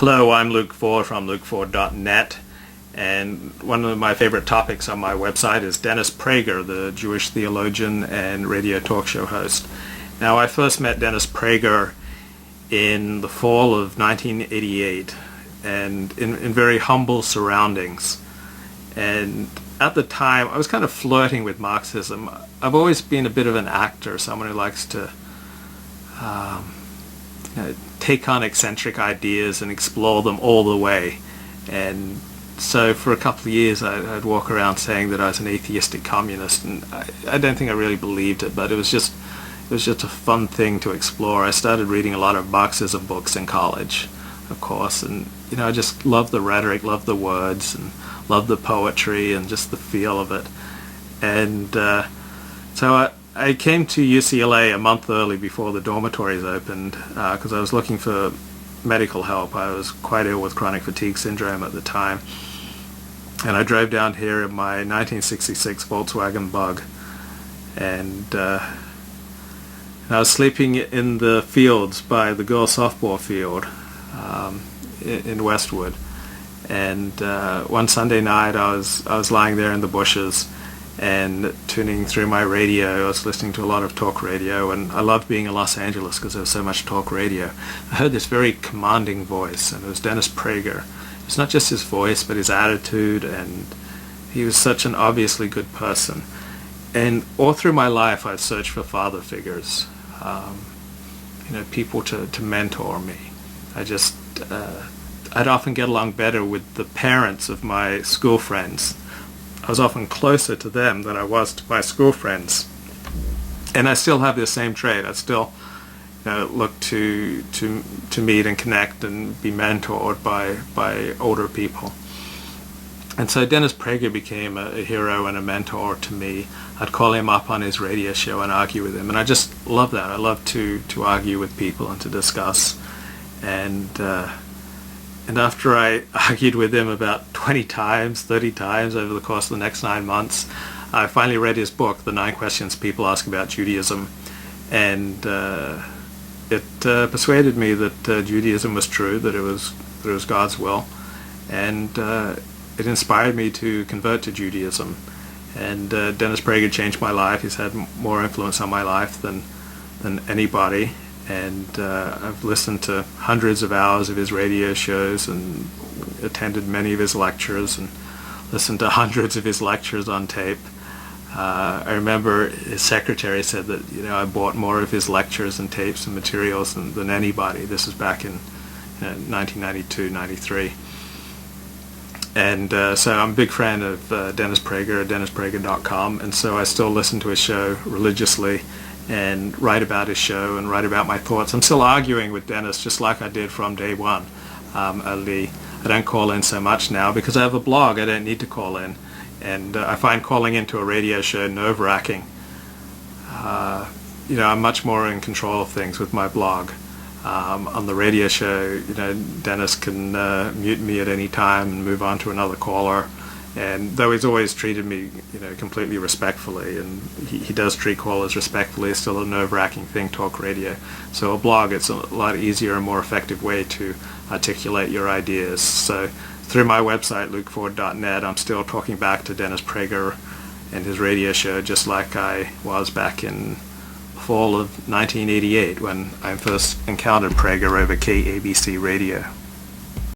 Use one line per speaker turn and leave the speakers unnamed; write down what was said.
Hello, I'm Luke Ford from lukeford.net, and one of my favorite topics on my website is Dennis Prager, the Jewish theologian and radio talk show host. Now, I first met Dennis Prager in the fall of 1988, and in very humble surroundings. And at the time, I was kind of flirting with Marxism. I've always been a bit of an actor, someone who likes to take on eccentric ideas and explore them all the way. And so for a couple of years I'd walk around saying that I was an atheistic communist, and I don't think I really believed it, but it was just a fun thing to explore. I started reading a lot of Marxism books in college, of course, and I just loved the rhetoric, loved the words, and loved the poetry and just the feel of it. And so I came to UCLA a month early before the dormitories opened because I was looking for medical help. I was quite ill with chronic fatigue syndrome at the time. And I drove down here in my 1966 Volkswagen Bug. And I was sleeping in the fields by the girls' softball field in Westwood. And one Sunday night I was lying there in the bushes and tuning through my radio. I was listening to a lot of talk radio, and I loved being in Los Angeles because there was so much talk radio. I heard this very commanding voice, and it was Dennis Prager. It's not just his voice, but his attitude, and he was such an obviously good person. And all through my life I've searched for father figures, people to mentor me. I'd often get along better with the parents of my school friends. I was often closer to them than I was to my school friends. And I still have the same trait. I still look to meet and connect and be mentored by older people. And so Dennis Prager became a hero and a mentor to me. I'd call him up on his radio show and argue with him. And I just love that. I love to argue with people and to discuss. And after I argued with him about 20 times, 30 times over the course of the next 9 months, I finally read his book, The 9 Questions People Ask About Judaism. And it persuaded me that Judaism was true, that it was God's will. And it inspired me to convert to Judaism. And Dennis Prager changed my life. He's had more influence on my life than anybody. And I've listened to hundreds of hours of his radio shows and attended many of his lectures and listened to hundreds of his lectures on tape. I remember his secretary said that I bought more of his lectures and tapes and materials than anybody. This was back in 1992, 93. And so I'm a big fan of Dennis Prager at DennisPrager.com, and so I still listen to his show religiously and write about his show and write about my thoughts. I'm still arguing with Dennis just like I did from day one. I don't call in so much now because I have a blog. I don't need to call in. And I find calling into a radio show nerve-wracking. I'm much more in control of things with my blog. On the radio show, Dennis can mute me at any time and move on to another caller. And though he's always treated me, completely respectfully, and he does treat callers respectfully, it's still a nerve-wracking thing, talk radio. So a blog, it's a lot easier and more effective way to articulate your ideas. So through my website, lukeford.net, I'm still talking back to Dennis Prager and his radio show, just like I was back in fall of 1988 when I first encountered Prager over KABC radio.